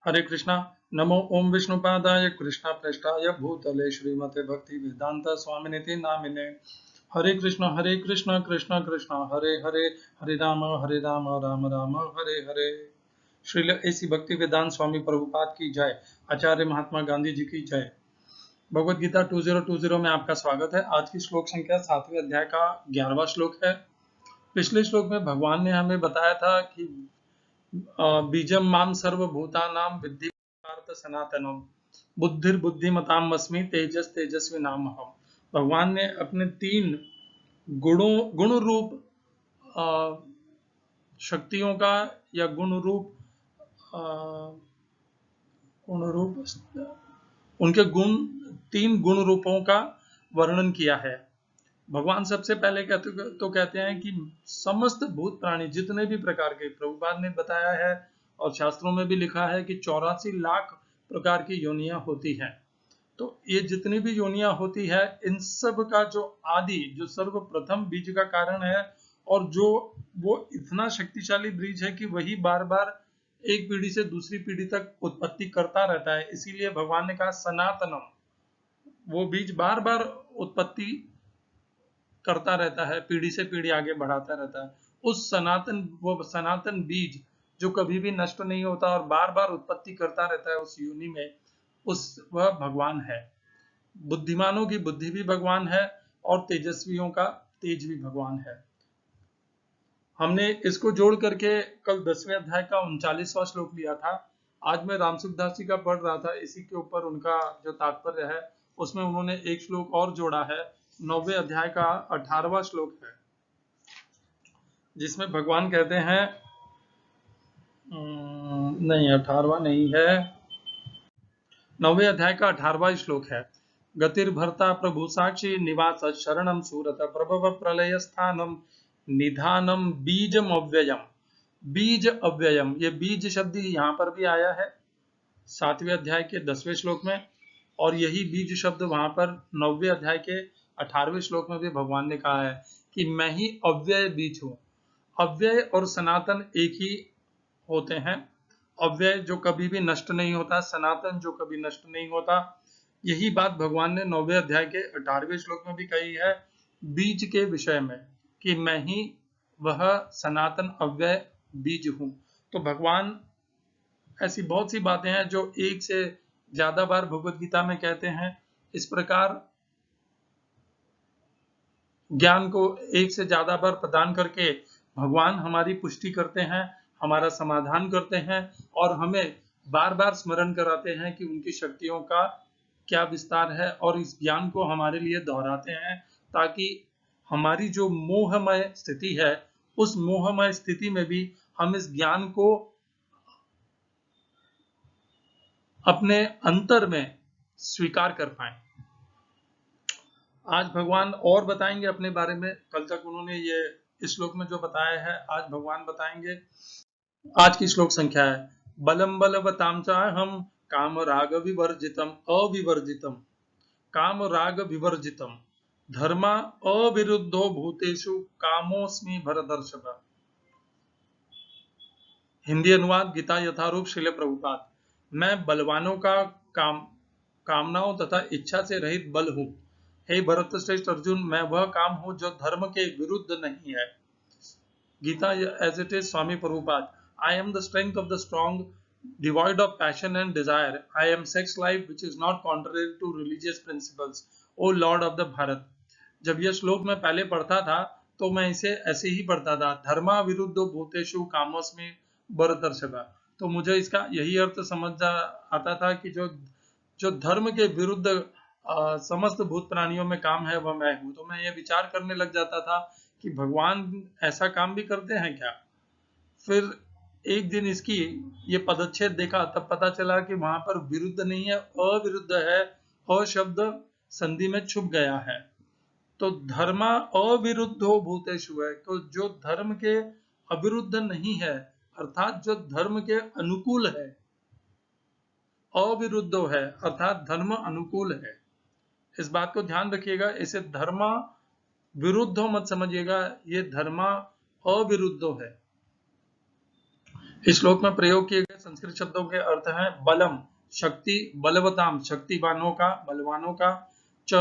हरे कृष्णा। नमो ओम विष्णुपादाय कृष्णा प्रेष्ठाय भूतले श्रीमते भक्ति वेदांत स्वामिनिति नामिने। हरे कृष्णा कृष्णा कृष्णा हरे हरे, हरे राम राम राम हरे हरे। श्रील ऐसी भक्ति वेदांत स्वामी प्रभुपाद की जय। आचार्य महात्मा गांधी जी की जय। भगवद गीता 2020 में आपका स्वागत है। आज की श्लोक संख्या 7वें अध्याय का 11वां श्लोक है। पिछले श्लोक में भगवान ने हमें बताया था कि बीजम माम सर्वभूतानां विद्धि पार्थ सनातनम बुद्धिर्बुद्धिमताम् अस्मि तेजस तेजस्वी नाम हम। भगवान ने अपने 3 गुण रूप शक्तियों का या गुण रूप उनके 3 गुण रूपों का वर्णन किया है। भगवान सबसे पहले कहते हैं कि समस्त भूत प्राणी जितने भी प्रकार के, प्रभुपाद ने बताया है और शास्त्रों में भी लिखा है कि 84 लाख प्रकार की योनियां होती हैं। तो ये जितनी भी योनियां होती है, इन सब का जो आदि, जो सर्वप्रथम बीज का कारण है और जो वो इतना शक्तिशाली बीज है कि वही बार बार एक पीढ़ी से दूसरी पीढ़ी तक उत्पत्ति करता रहता है। इसीलिए भगवान ने कहा सनातनम, वो बीज बार बार उत्पत्ति करता रहता है, पीढ़ी से पीढ़ी आगे बढ़ाता रहता है। उस सनातन बीज जो कभी भी नष्ट नहीं होता और बार बार उत्पत्ति करता रहता है उस योनि में, वह भगवान है। बुद्धिमानों की बुद्धि भी भगवान है और तेजस्वियों का तेज भी भगवान है। हमने इसको जोड़ करके कल 10वें अध्याय का 39वां श्लोक लिया था। आज मैं रामसुखदास जी का पढ़ रहा था, इसी के ऊपर उनका जो तात्पर्य है उसमें उन्होंने एक श्लोक और जोड़ा है। 9वें अध्याय का 18वां श्लोक है, जिसमें भगवान कहते हैं, नहीं 18वां नहीं है, 9वें अध्याय का 18वां श्लोक है। गतिर्भर्ता प्रभु साक्षी निवास शरणम सूरत प्रभव प्रलय स्थानम निधानम बीजम अव्ययम। बीज अव्ययम, ये बीज शब्द यहाँ पर भी आया है 7वें अध्याय के 10वें श्लोक में, और यही बीज शब्द वहां पर 9वें अध्याय के 18वें श्लोक में भी भगवान ने कहा है कि मैं ही अव्यय बीज हूं। अव्यय और सनातन एक ही होते हैं। अव्यय जो कभी भी नष्ट नहीं होता, सनातन जो कभी नष्ट नहीं होता। यही बात भगवान ने 9वें अध्याय के 18वें श्लोक में भी कही है बीज के विषय में, कि मैं ही वह सनातन अव्यय बीज हूं। तो भगवान ऐसी बहुत सी बातें हैं जो एक से ज्यादा बार भगवद गीता में कहते हैं। इस प्रकार ज्ञान को एक से ज्यादा बार प्रदान करके भगवान हमारी पुष्टि करते हैं, हमारा समाधान करते हैं और हमें बार बार स्मरण कराते हैं कि उनकी शक्तियों का क्या विस्तार है, और इस ज्ञान को हमारे लिए दोहराते हैं ताकि हमारी जो मोहमय स्थिति है, उस मोहमय स्थिति में भी हम इस ज्ञान को अपने अंतर में स्वीकार कर पाए। आज भगवान और बताएंगे अपने बारे में। कल तक उन्होंने ये इस श्लोक में जो बताया है, आज भगवान बताएंगे। आज की श्लोक संख्या है बलम बलवताम चाहम काम राग विवर्जितम अविवर्जितम काम राग विवर्जितम धर्मा अविरुद्धो भूतेषु कामोस्मि भरतर्षभ। हिंदी अनुवाद गीता यथारूप श्रील प्रभुपाद। मैं बलवानों का कामनाओं तथा इच्छा से रहित बल हूं। हे भरत श्रेष्ठ अर्जुन, मैं वह काम हूं जो धर्म के विरुद्ध नहीं है। Gita as it is Swami Prabhupada. I am the strength of the strong, devoid of passion and desire. I am sex life which is not contrary to religious principles. O Lord of the Bharat. जब यह श्लोक मैं पहले पढ़ता था तो मैं इसे ऐसे ही पढ़ता था, धर्मा विरुद्ध भूतेषु कामोस्मि भरतर्षभ। तो मुझे इसका यही अर्थ समझ आता था कि जो धर्म के विरुद्ध समस्त भूत प्राणियों में काम है वह मैं हूं। तो मैं ये विचार करने लग जाता था कि भगवान ऐसा काम भी करते हैं क्या। फिर एक दिन इसकी ये पदच्छेद देखा, तब पता चला कि वहां पर विरुद्ध नहीं है, अविरुद्ध है। अ शब्द संधि में छुप गया है। तो धर्मा अविरुद्धो भूतेषु है, तो जो धर्म के अविरुद्ध नहीं है, अर्थात जो धर्म के अनुकूल है। अविरुद्धो है अर्थात धर्म अनुकूल है। इस बात को ध्यान रखिएगा, इसे धर्मा विरुद्धो मत समझिएगा, ये धर्मा अविरुद्धो है। इस श्लोक में प्रयोग किए गए संस्कृत शब्दों के अर्थ हैं बलम शक्ति, बलवताम शक्तिवानों का, बलवानों का, च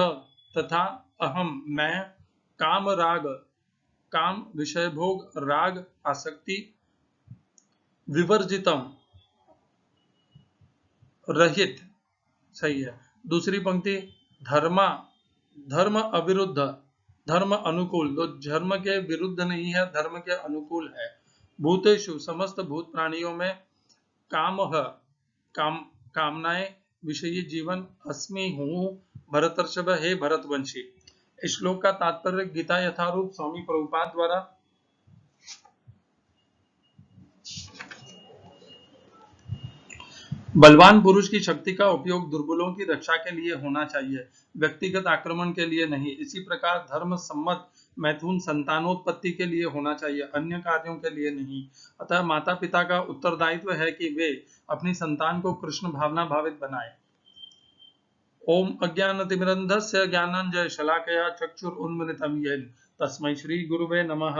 तथा, अहम मैं, काम राग काम विषय भोग, राग आसक्ति, विवर्जितम रहित, सही है। दूसरी पंक्ति धर्मा धर्म अविरुद्ध, धर्म अनुकूल, तो धर्म के विरुद्ध नहीं है, धर्म के अनुकूल है। भूतेषु समस्त भूत प्राणियों में, कामः काम कामनाएं, विषयी जीवन, अस्मि हूँ, भरतर्षभ हे भरतवंशी। इस श्लोक का तात्पर्य गीता यथारूप स्वामी प्रभुपाद द्वारा बलवान पुरुष की शक्ति का उपयोग दुर्बलों की रक्षा के लिए होना चाहिए, व्यक्तिगत आक्रमण के लिए नहीं। इसी प्रकार धर्म सम्मत मैथुन संतानोत्पत्ति के लिए होना चाहिए, अन्य कार्यों के लिए नहीं। अतः माता पिता का उत्तरदायित्व है कि वे अपनी संतान को कृष्ण भावना भावित बनाएं। ओम अज्ञानतिमिरन्धस्य ज्ञानाञ्जय शलाकया चक्षुरुन्मिलितं येन तस्मै श्री गुरुवे नमः।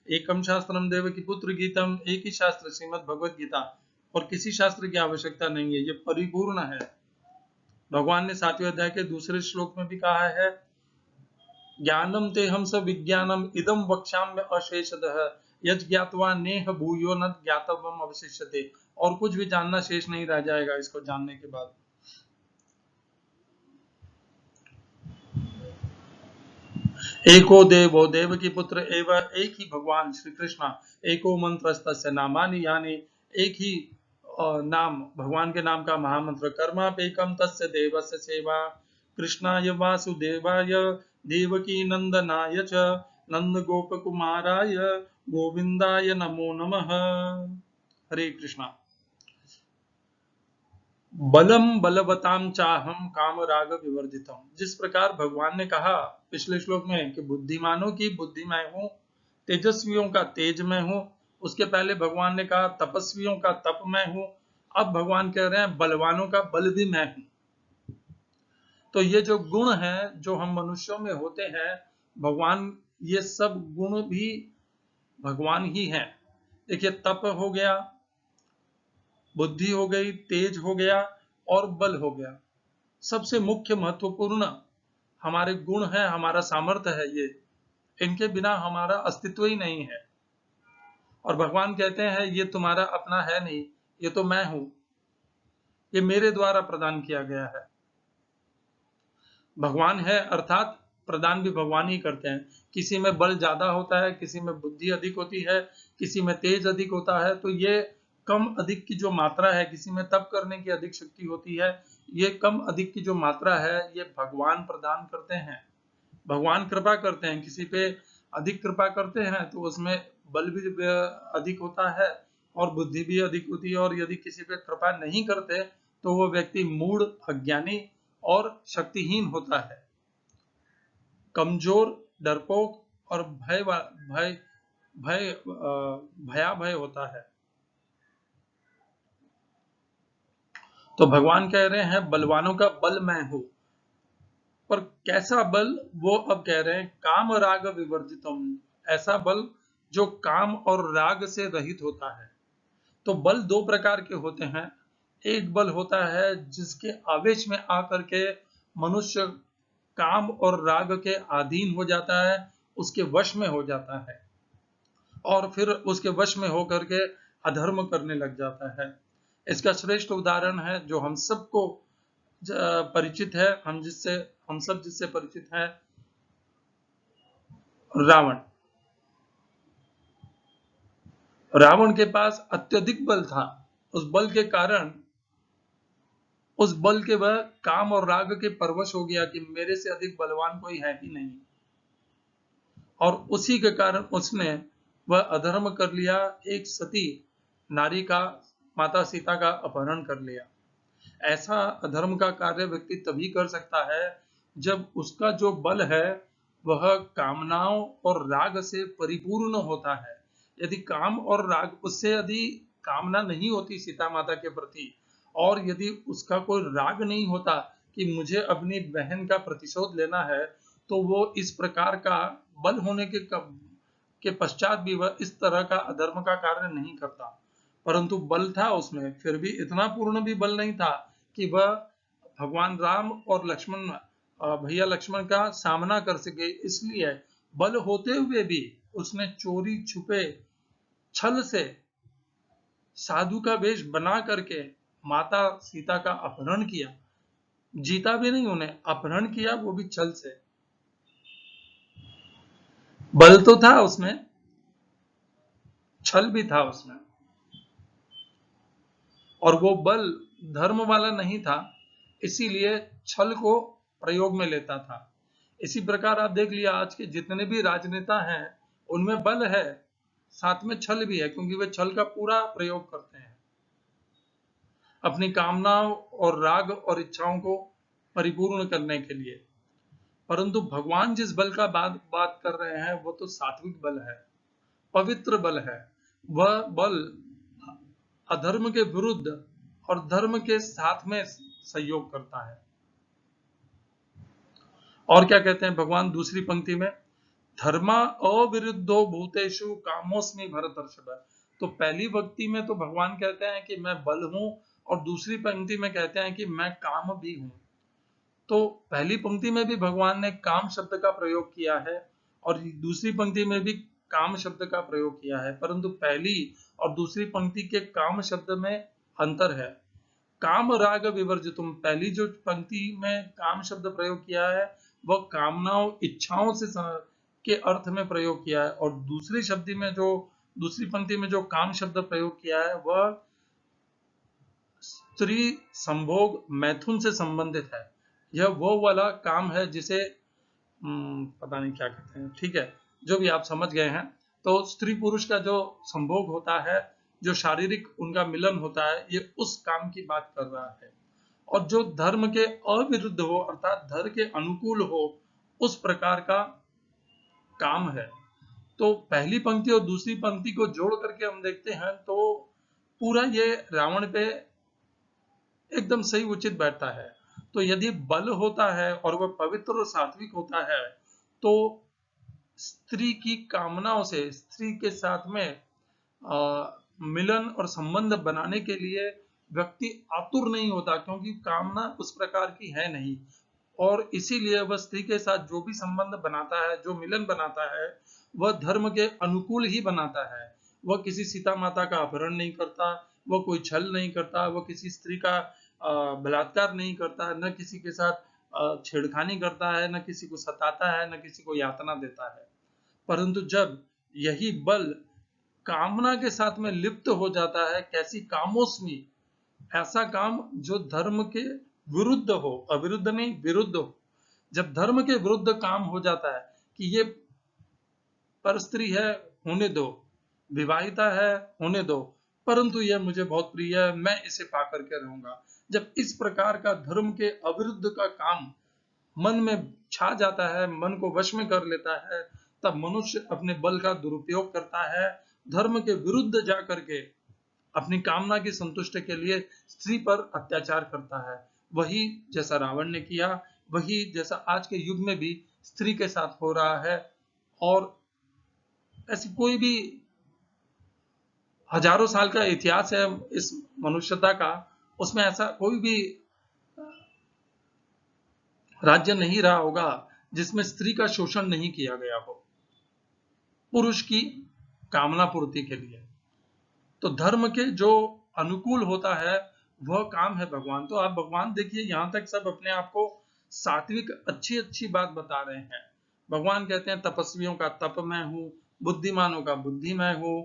एकम शास्त्रम देवकी पुत्र गीतम, एक ही शास्त्र श्रीमद् भगवद गीता, और किसी शास्त्र की आवश्यकता नहीं है, ये परिपूर्ण है। भगवान ने 7वें अध्याय के दूसरे श्लोक में भी कहा है ज्ञानम तेहम स विज्ञानम इदम वक्ष्याम्य अशेषतः यज् ज्ञात्वा नेह भूयो न ज्ञातव्यम अवशिष्यते। और कुछ भी जानना शेष नहीं रह जाएगा इसको जानने के बाद। एको देवो देवकी पुत्र एवं, एक ही भगवान श्री कृष्ण, एको मंत्रस्तस्य नामानि यानि, एक ही नाम भगवान के नाम का महामंत्र, कर्मापेकम तस्य देवस्य सेवा, कृष्णाय वासुदेवाय देवकी नंदनाय च नंद गोप कुमाराय गोविंदाय नमो नमः। हरे कृष्णा। बलम बलवताम चाहम काम राग विवर्जितम, जिस प्रकार भगवान ने कहा पिछले श्लोक में कि बुद्धिमानों की बुद्धि मैं हूं, तेजस्वियों का तेज मैं हूं, उसके पहले भगवान ने कहा तपस्वियों का तप मैं हूं, अब भगवान कह रहे हैं बलवानों का बल भी मैं हूं। तो ये जो गुण है जो हम मनुष्यों में होते हैं, भगवान ये सब गुण भी भगवान ही हैं। देखिए तप हो गया, बुद्धि हो गई, तेज हो गया और बल हो गया। सबसे मुख्य महत्वपूर्ण हमारे गुण है, हमारा सामर्थ्य है, ये इनके बिना हमारा अस्तित्व ही नहीं है। और भगवान कहते हैं ये तुम्हारा अपना है नहीं, ये तो मैं हूं, ये मेरे द्वारा प्रदान किया गया है। भगवान है अर्थात प्रदान भी भगवान ही करते हैं। किसी में बल ज्यादा होता है, किसी में बुद्धि अधिक होती है, किसी में तेज अधिक होता है, तो ये कम अधिक की जो मात्रा है, किसी में तप करने की अधिक शक्ति होती है, ये कम अधिक की जो मात्रा है ये भगवान प्रदान करते हैं। भगवान कृपा करते हैं, किसी पे अधिक कृपा करते हैं तो उसमें बल भी अधिक होता है और बुद्धि भी अधिक होती है, और यदि किसी पे कृपा नहीं करते तो वो व्यक्ति मूढ़, अज्ञानी और शक्तिहीन होता है, कमजोर, डरपोक और भयाभय होता है। तो भगवान कह रहे हैं बलवानों का बल मैं हूं, पर कैसा बल, वो अब कह रहे हैं काम राग विवर्जितम, ऐसा बल जो काम और राग से रहित होता है। तो बल दो प्रकार के होते हैं। एक बल होता है जिसके आवेश में आकर के मनुष्य काम और राग के अधीन हो जाता है, उसके वश में हो जाता है और फिर उसके वश में होकर के अधर्म करने लग जाता है। इसका श्रेष्ठ उदाहरण है जो हम सबको परिचित है, हम सब जिससे परिचित हैं, रावण। रावण के पास अत्यधिक बल था, उस बल के वह काम और राग के परवश हो गया कि मेरे से अधिक बलवान कोई है ही नहीं, और उसी के कारण उसने वह अधर्म कर लिया, एक सती नारी का, माता सीता का अपहरण कर लिया। ऐसा अधर्म का कार्य व्यक्ति तभी कर सकता है जब उसका जो बल है वह कामनाओं और राग से परिपूर्ण होता है। यदि काम और राग, उससे यदि कामना नहीं होती सीता माता के प्रति, और यदि उसका कोई राग नहीं होता कि मुझे अपनी बहन का प्रतिशोध लेना है, तो वो इस प्रकार का बल होने के पश्चात भी वह इस तरह का अधर्म का कार्य नहीं करता। परंतु बल था उसमें, फिर भी इतना पूर्ण भी बल नहीं था कि वह भगवान राम और लक्ष्मण भैया लक्ष्मण का सामना कर सके। इसलिए बल होते हुए भी उसने चोरी छुपे छल से साधु का वेश बना करके माता सीता का अपहरण किया। जीता भी नहीं, उन्हें अपहरण किया, वो भी छल से। बल तो था उसमें, छल भी था उसमें, और वो बल धर्म वाला नहीं था, इसीलिए छल को प्रयोग में लेता था। इसी प्रकार आप देख लिया, आज के जितने भी राजनेता हैं उनमें बल है, साथ में छल भी है, क्योंकि वे छल का पूरा प्रयोग करते हैं अपनी कामनाओं और राग और इच्छाओं को परिपूर्ण करने के लिए। परंतु भगवान जिस बल का बात कर रहे हैं वो तो सात्विक बल है, पवित्र बल है। वह बल अधर्म के विरुद्ध और धर्म के साथ में सहयोग करता है। और क्या कहते हैं भगवान दूसरी पंक्ति में, धर्मा अविरुद्धो भूतेषु कामोस्मि भरतर्षभ। तो पहली पंक्ति में तो भगवान कहते हैं कि मैं बल हूं, और दूसरी पंक्ति में कहते हैं कि मैं काम भी हूं। तो पहली पंक्ति में भी भगवान ने काम शब्द का प्रयोग किया है, और दूसरी पंक्ति में भी काम शब्द का प्रयोग किया है, परंतु पहली और दूसरी पंक्ति के काम शब्द में अंतर है। काम राग विवर्जितुम, पहली जो पंक्ति में काम शब्द प्रयोग किया है वह कामनाओं इच्छाओं से के अर्थ में प्रयोग किया है, और दूसरी पंक्ति में जो काम शब्द प्रयोग किया है वह स्त्री संभोग मैथुन से संबंधित है। यह वो वाला काम है जिसे पता नहीं क्या कहते हैं, ठीक है, जो भी आप समझ गए हैं। तो स्त्री पुरुष का जो संभोग होता है, जो शारीरिक उनका मिलन होता है, ये उस काम की बात कर रहा है। और जो धर्म के अविरुद्ध हो, अर्थात धर्म के अनुकूल हो, उस प्रकार का काम है। तो पहली पंक्ति और दूसरी पंक्ति को जोड़ करके हम देखते हैं तो पूरा ये रावण पे एकदम सही उचित बैठता है। तो यदि बल होता है और वह पवित्र और सात्विक होता है, तो स्त्री की कामनाओं से, स्त्री के साथ में मिलन और संबंध बनाने के लिए व्यक्ति आतुर नहीं होता, क्योंकि कामना उस प्रकार की है नहीं, और इसीलिए वह स्त्री के साथ जो भी संबंध बनाता है, जो मिलन बनाता है, वह धर्म के अनुकूल ही बनाता है। वह किसी सीता माता का अपहरण नहीं करता, वह कोई छल नहीं करता, वह किसी स्त्री का बलात्कार नहीं करता, न किसी के साथ छेड़खानी करता है, न किसी को सताता है, न किसी को यातना देता है। परंतु जब यही बल कामना के साथ में लिप्त हो जाता है, कैसी कामोस्मी, ऐसा काम जो धर्म के विरुद्ध हो, अविरुद्ध नहीं विरुद्ध हो, जब धर्म के विरुद्ध काम हो जाता है कि ये परस्त्री है होने दो, विवाहिता है होने दो, परंतु यह मुझे बहुत प्रिय है, मैं इसे पा करके रहूंगा, जब इस प्रकार का धर्म के अविरुद्ध का काम मन में छा जाता है, मन को वश में कर लेता है, तब मनुष्य अपने बल का दुरुपयोग करता है, धर्म के विरुद्ध जा करके अपनी कामना की संतुष्टि के लिए स्त्री पर अत्याचार करता है। वही जैसा रावण ने किया, वही जैसा आज के युग में भी स्त्री के साथ हो रहा है। और ऐसी कोई भी हजारों साल का इतिहास है इस मनुष्यता का, उसमें ऐसा कोई भी राज्य नहीं रहा होगा जिसमें स्त्री का शोषण नहीं किया गया हो पुरुष की कामना पूर्ति के लिए। तो धर्म के जो अनुकूल होता है वह काम है भगवान। तो आप भगवान देखिए, यहां तक सब अपने आप को सात्विक अच्छी अच्छी बात बता रहे हैं। भगवान कहते हैं तपस्वियों का तप मैं हूं, बुद्धिमानों का बुद्धि मैं हूं,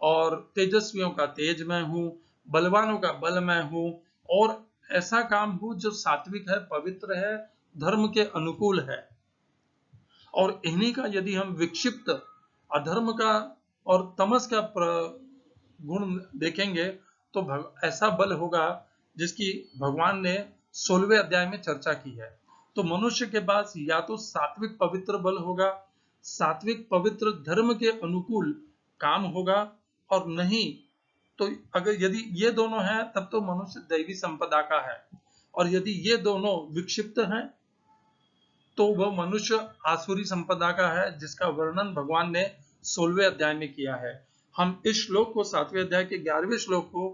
और तेजस्वियों का तेज मैं हूं, बलवानों का बल मैं हूं, और ऐसा काम हूं जो सात्विक है, पवित्र है, धर्म के अनुकूल है। और इन्हीं का यदि हम विक्षिप्त अधर्म का और तमस का गुण देखेंगे तो ऐसा बल होगा जिसकी भगवान ने 16वें अध्याय में चर्चा की है। तो मनुष्य के पास या तो सात्विक पवित्र बल होगा, सात्विक पवित्र धर्म के अनुकूल काम होगा, और नहीं तो अगर यदि ये दोनों हैं तब तो मनुष्य दैवी संपदा का है, और यदि ये दोनों विक्षिप्त हैं तो वह मनुष्य आसुरी संपदा का है, जिसका वर्णन भगवान ने 16वें अध्याय में किया है। हम इस श्लोक को 7वें अध्याय के 11वें श्लोक को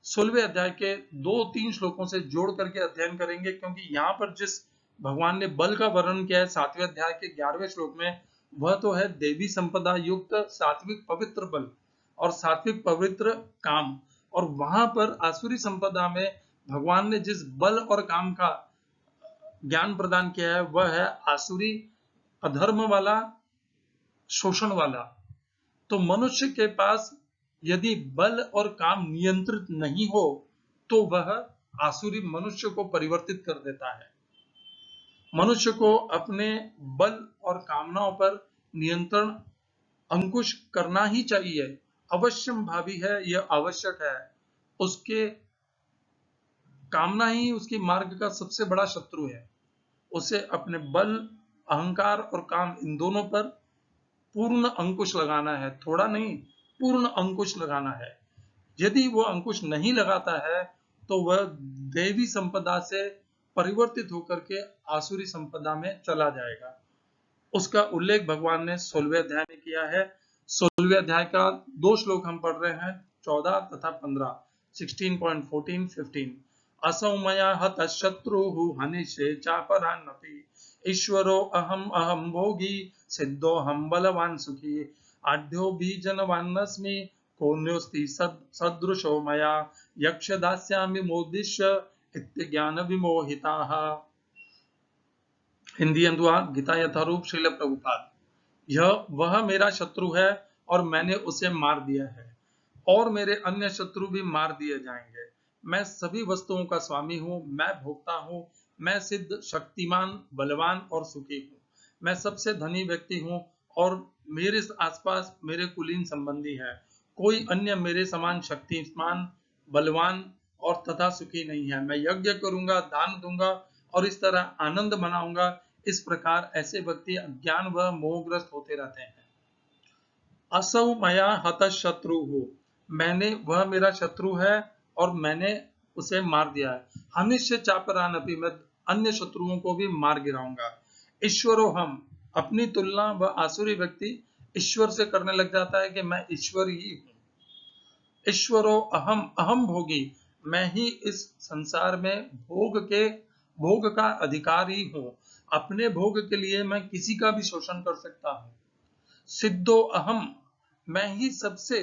16वें अध्याय के 2-3 श्लोकों से जोड़ करके अध्ययन करेंगे, क्योंकि यहाँ पर जिस भगवान ने बल का वर्णन किया है 7वें अध्याय के 11वें श्लोक में, वह तो है देवी संपदा युक्त सात्विक पवित्र बल और सात्विक पवित्र काम, और वहां पर आसुरी संपदा में भगवान ने जिस बल और काम का ज्ञान प्रदान किया है वह है आसुरी अधर्म वाला, शोषण वाला। तो मनुष्य के पास यदि बल और काम नियंत्रित नहीं हो तो वह आसुरी मनुष्य को परिवर्तित कर देता है। मनुष्य को अपने बल और कामनाओं पर नियंत्रण अंकुश करना ही चाहिए, अवश्यम भावी है, यह आवश्यक है। उसके कामना ही उसकी मार्ग का सबसे बड़ा शत्रु है। उसे अपने बल, अहंकार और काम इन दोनों पर पूर्ण अंकुश लगाना है, थोड़ा नहीं, पूर्ण अंकुश लगाना है। यदि वो अंकुश नहीं लगाता है तो वह देवी संपदा से परिवर्तित होकर के आसुरी संपदा में चला जाएगा। उसका उल्लेख भगवान ने 16वें अध्याय में किया है। 16वें अध्याय का 2 श्लोक हम पढ़ रहे हैं, 14 तथा 15, 16.14-15। असौ मया हतः शत्रुः हनिष्ये चापरानपि ईश्वरो अहम अहम भोगी सिद्धोऽहं बलवान सुखी आढ्यो बीजनवान्नस्मि कोऽन्योऽस्ति सदृशो मया यक्ष दास्यामि मोदिष्य इत्यज्ञान विमोहिताः। हिंदी अनुवाद गीता यथारूप श्रील प्रभुपाद। यह वह मेरा शत्रु है और मैंने उसे मार दिया है, और मेरे अन्य शत्रु भी मार दिए जाएंगे। मैं सभी वस्तुओं का स्वामी हूँ, मैं भोगता हूँ, मैं सिद्ध, शक्तिमान, बलवान और सुखी हूँ। मैं सबसे धनी व्यक्ति हूँ और मेरे आसपास मेरे कुलीन संबंधी है। कोई अन्य मेरे समान शक्तिमान, बलवान और तथा सुखी नहीं है। मैं यज्ञ करूंगा, दान दूंगा और इस तरह आनंद मनाऊंगा। इस प्रकार ऐसे व्यक्ति अज्ञान व मोहग्रस्त होते रहते हैं। असौ मया हतः शत्रु हो, मैंने, वह मेरा शत्रु है और मैंने उसे मार दिया है। हनिष्य चापरानपि, मैं अन्य शत्रुओं को भी मार गिराऊंगा। ईश्वरो हम, अपनी तुलना वह आसुरी व्यक्ति ईश्वर से करने लग जाता है कि मैं ईश्वर ही हूँ। ईश्वरो अहम अहम भोगी, मैं ही इस संसार में भोग का अधिकारी हूँ। अपने भोग के लिए मैं किसी का भी शोषण कर सकता हूँ। सिद्धो अहम, मैं ही सबसे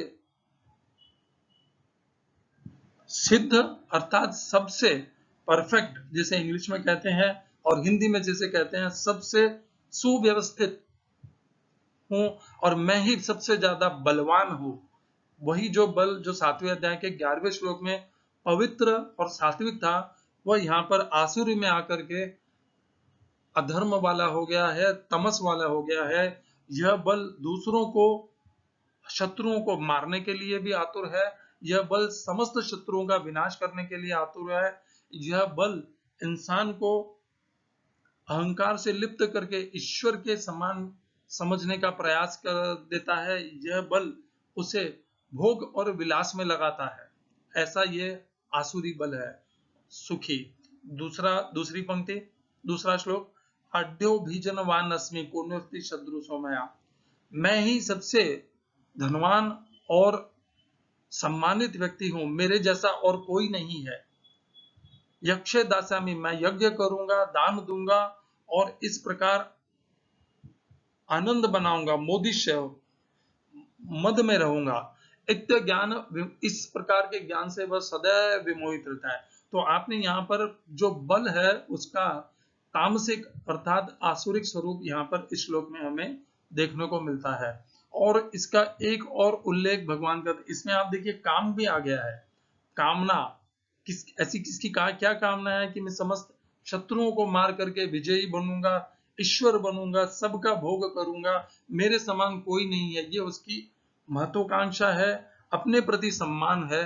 सिद्ध अर्थात सबसे परफेक्ट, जिसे इंग्लिश में कहते हैं और हिंदी में जिसे कहते हैं सबसे सुव्यवस्थित हूं, और मैं ही सबसे ज्यादा बलवान हूं। वही जो बल जो 7वें अध्याय के 11वें श्लोक में पवित्र और सात्विक था, वह यहाँ पर आसुरी में आकर के अधर्म वाला हो गया है, तमस वाला हो गया है। यह बल दूसरों को, शत्रुओं को मारने के लिए भी आतुर है। यह बल समस्त शत्रुओं का विनाश करने के लिए आतुर है। यह बल इंसान को अहंकार से लिप्त करके ईश्वर के समान समझने का प्रयास कर देता है। यह बल उसे भोग और विलास में लगाता है। ऐसा ये आसुरी बल है। सुखी, दूसरी पंक्ति, दूसरा श्लोक, आढ्यो भीजनवान अस्मि कोऽन्योऽस्ति सदृशो मया, मैं ही सबसे धनवान और सम्मानित व्यक्ति हूं, मेरे जैसा और कोई नहीं है। यक्ष दास्यामि, मैं यज्ञ करूंगा, दान दूंगा और इस प्रकार आनंद बनाऊंगा, मोदिष्य, मद में रहूंगा। इत्य ज्ञान, इस प्रकार के ज्ञान से वह सदैव विमोहित रहता है। तो आपने यहाँ पर जो बल है उसका तामसिक अर्थात आसुरिक स्वरूप यहाँ पर इस श्लोक में हमें देखने को मिलता है। और इसका एक और उल्लेख भगवान का, इसमें आप देखिए काम भी आ गया है। कामना ऐसी किसकी क्या कामना है कि मैं समस्त शत्रुओं को मार करके विजयी बनूंगा, ईश्वर बनूंगा, सबका भोग करूंगा, मेरे समान कोई नहीं है। ये उसकी महत्वाकांक्षा है, अपने प्रति सम्मान है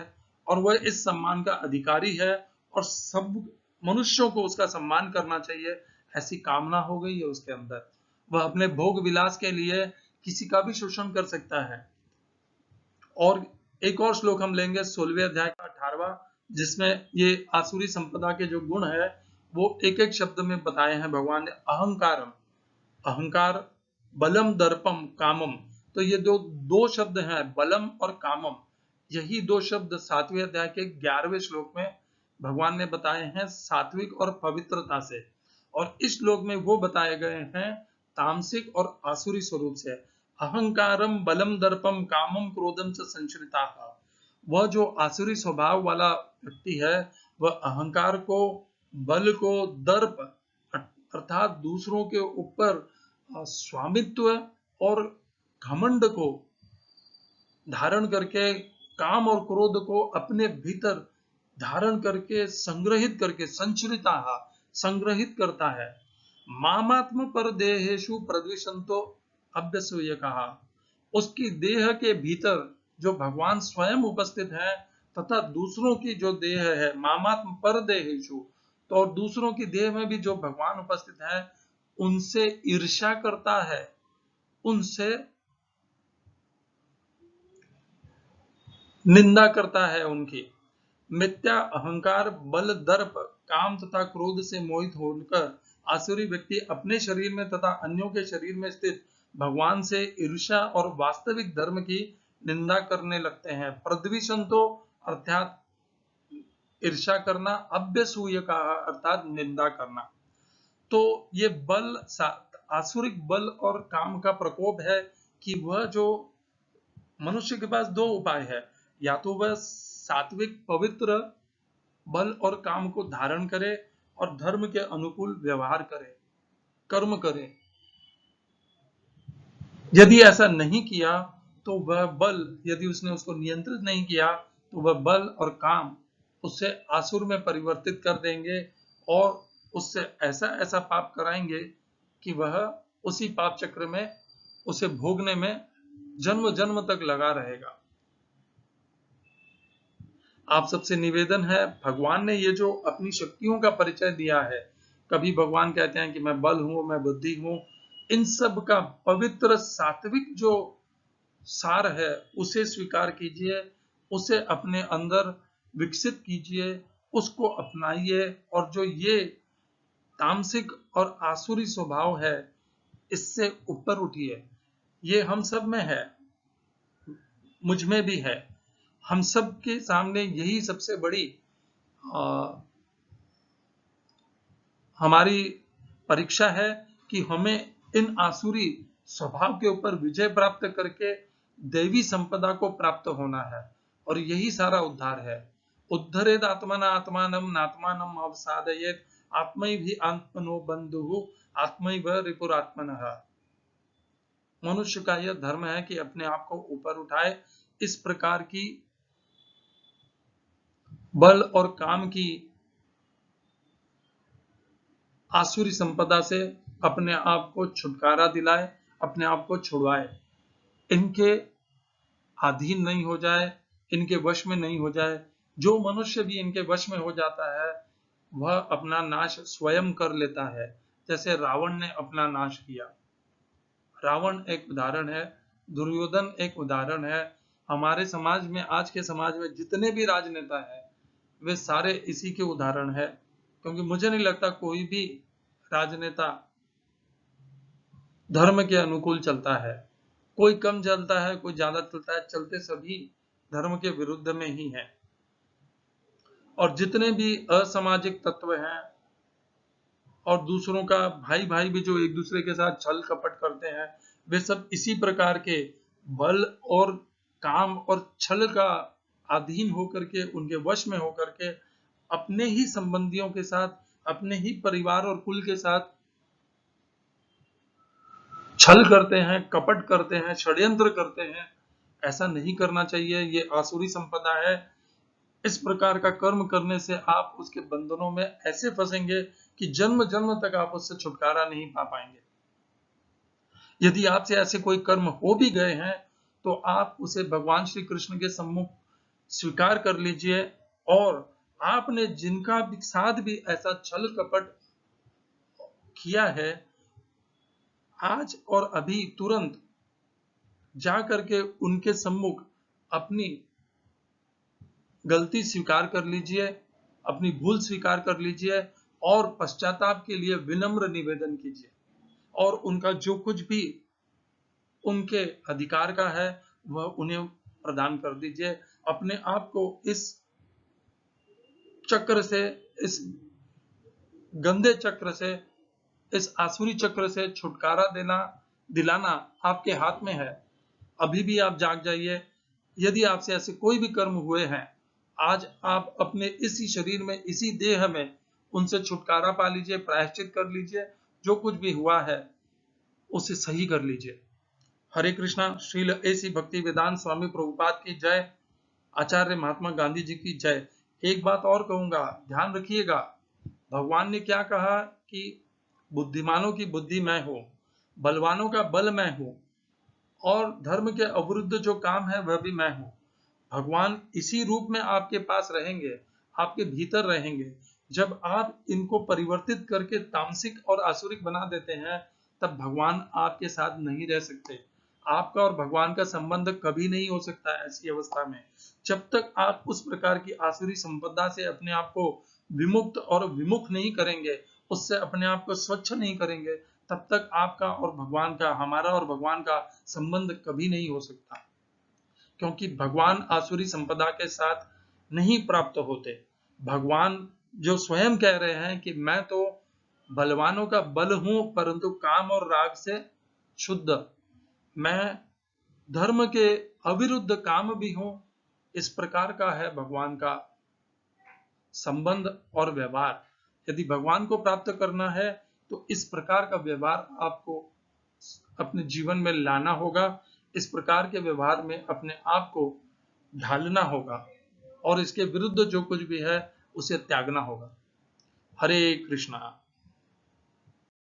और वह इस सम्मान का अधिकारी है और सब मनुष्यों को उसका सम्मान करना चाहिए, ऐसी कामना हो गई है उसके अंदर। वह अपने भोग विलास के लिए किसी का भी शोषण कर सकता है। और एक और श्लोक हम लेंगे 16वें अध्याय का 18वां, जिसमें ये आसुरी संपदा के जो गुण है वो एक एक शब्द में बताए हैं भगवान ने। अहंकारम, अहंकार, बलम दर्पम कामम, तो ये दो दो शब्द हैं, बलम और कामम, यही दो शब्द 7वें अध्याय के 11वें श्लोक में भगवान ने बताए हैं सात्विक और पवित्रता से, और इस श्लोक में वो बताए गए हैं तामसिक और आसुरी स्वरूप से। अहंकारम बलम दर्पम कामम क्रोधम से संश्रिता। वह जो आसुरी स्वभाव वाला व्यक्ति है वह अहंकार को, बल को, दर्प अर्थात दूसरों के ऊपर स्वामित्व और घमंड को धारण करके, काम और क्रोध को अपने भीतर धारण करके, संग्रहित करके, संचरिता संग्रहित करता है। मामात्म पर देहेषु प्रद्विषंतो अभ्यसूय कहा, उसकी देह के भीतर जो भगवान स्वयं उपस्थित है तथा दूसरों की जो देह है, मामात्म पर देहेषु, तो और दूसरों की देह में भी जो भगवान उपस्थित है उनसे ईर्ष्या करता है, उनसे निंदा करता है उनकी। मिथ्या अहंकार, बल, दर्प, काम तथा क्रोध से मोहित होकर आसुरी व्यक्ति अपने शरीर में तथा अन्यों के शरीर में स्थित भगवान से ईर्ष्या और वास्तविक धर्म की निंदा करने लगते हैं। प्रद्विषंतो अर्थात ईर्ष्या करना, अभ्यसूय का अर्थात निंदा करना। तो ये बल, आसुरिक बल और काम का प्रकोप है कि वह जो मनुष्य के पास दो उपाय है, या तो वह सात्विक पवित्र बल और काम को धारण करे और धर्म के अनुकूल व्यवहार करे, कर्म करे। यदि ऐसा नहीं किया तो वह बल, यदि उसने उसको नियंत्रित नहीं किया तो वह बल और काम उससे आसुर में परिवर्तित कर देंगे और उससे ऐसा ऐसा पाप कराएंगे कि वह उसी पाप चक्र में उसे भोगने में जन्म जन्म तक लगा रहेगा। आप सबसे निवेदन है, भगवान ने ये जो अपनी शक्तियों का परिचय दिया है, कभी भगवान कहते हैं कि मैं बल हूं, मैं बुद्धि हूं, इन सब का पवित्र सात्विक जो सार है उसे स्वीकार कीजिए, उसे अपने अंदर विकसित कीजिए, उसको अपनाइए, और जो ये तामसिक और आसुरी स्वभाव है इससे ऊपर उठिए। ये हम सब में है, मुझ में भी है, हम सब के सामने यही सबसे बड़ी हमारी परीक्षा है कि हमें इन आसुरी स्वभाव के ऊपर विजय प्राप्त करके दैवी संपदा को प्राप्त होना है, और यही सारा उद्धार है। उद्धरेद आत्मना आत्मानम नात्मानम अवसादयेत आत्मैव आत्मनो बंधुः आत्मैव रिपुरात्मनः। मनुष्य का यह धर्म है कि अपने आप को ऊपर उठाए, इस प्रकार की बल और काम की आसुरी संपदा से अपने आप को छुटकारा दिलाए, अपने आप को छुड़वाए, इनके अधीन नहीं हो जाए, इनके वश में नहीं हो जाए। जो मनुष्य भी इनके वश में हो जाता है वह अपना नाश स्वयं कर लेता है, जैसे रावण ने अपना नाश किया। रावण एक उदाहरण है, दुर्योधन एक उदाहरण है। हमारे समाज में, आज के समाज में जितने भी राजनेता हैं वे सारे इसी के उदाहरण है, क्योंकि मुझे नहीं लगता कोई भी राजनेता धर्म के अनुकूल चलता है। कोई कम चलता है, कोई ज्यादा चलता है, चलते सभी धर्म के विरुद्ध में ही है। और जितने भी असामाजिक तत्व हैं और दूसरों का भाई भाई भी जो एक दूसरे के साथ छल कपट करते हैं, वे सब इसी प्रकार के बल और काम और छल का अधीन होकर के, उनके वश में होकर के अपने ही संबंधियों के साथ, अपने ही परिवार और कुल के साथ छल करते हैं, कपट करते हैं, षड्यंत्र करते हैं। ऐसा नहीं करना चाहिए, ये आसुरी संपदा है। इस प्रकार का कर्म करने से आप उसके बंधनों में ऐसे फंसेंगे कि जन्म जन्म तक आप उससे छुटकारा नहीं पा पाएंगे। यदि आपसे ऐसे कोई कर्म हो भी गए हैं तो आप उसे भगवान श्री कृष्ण के सम्मुख स्वीकार कर लीजिए, और आपने जिनका साथ भी ऐसा छल कपट किया है, आज और अभी तुरंत जा करके उनके सम्मुख अपनी गलती स्वीकार कर लीजिए, अपनी भूल स्वीकार कर लीजिए और पश्चाताप के लिए विनम्र निवेदन कीजिए, और उनका जो कुछ भी उनके अधिकार का है वह उन्हें प्रदान कर दीजिए। अपने आप को इस चक्र से, इस गंदे चक्र से, इस आसुरी चक्र से छुटकारा दिलाना आपके हाथ में है। अभी भी आप जाग जाइए। यदि आपसे ऐसे कोई भी कर्म हुए हैं, आज आप अपने इसी शरीर में, इसी देह में उनसे छुटकारा पा लीजिए, प्रायश्चित कर लीजिए। जो कुछ भी हुआ है उसे सही कर लीजिए। हरे कृष्णा। श्रील ऐसी भक्ति वेदांत स्वामी प्रभुपाद की जय। आचार्य महात्मा गांधी जी की जय। एक बात और कहूंगा, ध्यान रखिएगा, भगवान ने क्या कहा कि बुद्धिमानों की बुद्धि मैं हूं, बलवानों का बल मैं हूं, और धर्म के अविरुद्ध जो काम है वह भी मैं हूं। भगवान इसी रूप में आपके पास रहेंगे, आपके भीतर रहेंगे। जब आप इनको परिवर्तित करके तामसिक और आसुरिक बना देते हैं, तब भगवान आपके साथ नहीं रह सकते। आपका और भगवान का संबंध कभी नहीं हो सकता है ऐसी अवस्था में। जब तक आप उस प्रकार की आसुरी संपदा से अपने आप को विमुक्त और विमुख नहीं करेंगे, उससे अपने आप को स्वच्छ नहीं करेंगे, तब तक आपका और भगवान का, हमारा और भगवान का संबंध कभी नहीं हो सकता। क्योंकि भगवान आसुरी संपदा के साथ नहीं प्राप्त होते। भगवान जो स्वयं कह रहे हैं कि मैं तो बलवानों का बल हूं, परंतु काम और राग से शुद्ध, मैं धर्म के अविरुद्ध काम भी हूं। इस प्रकार का है भगवान का संबंध और व्यवहार। यदि भगवान को प्राप्त करना है तो इस प्रकार का व्यवहार आपको अपने जीवन में लाना होगा। इस प्रकार के व्यवहार में अपने आप को ढालना होगा और इसके विरुद्ध जो कुछ भी है उसे त्यागना होगा। हरे कृष्णा।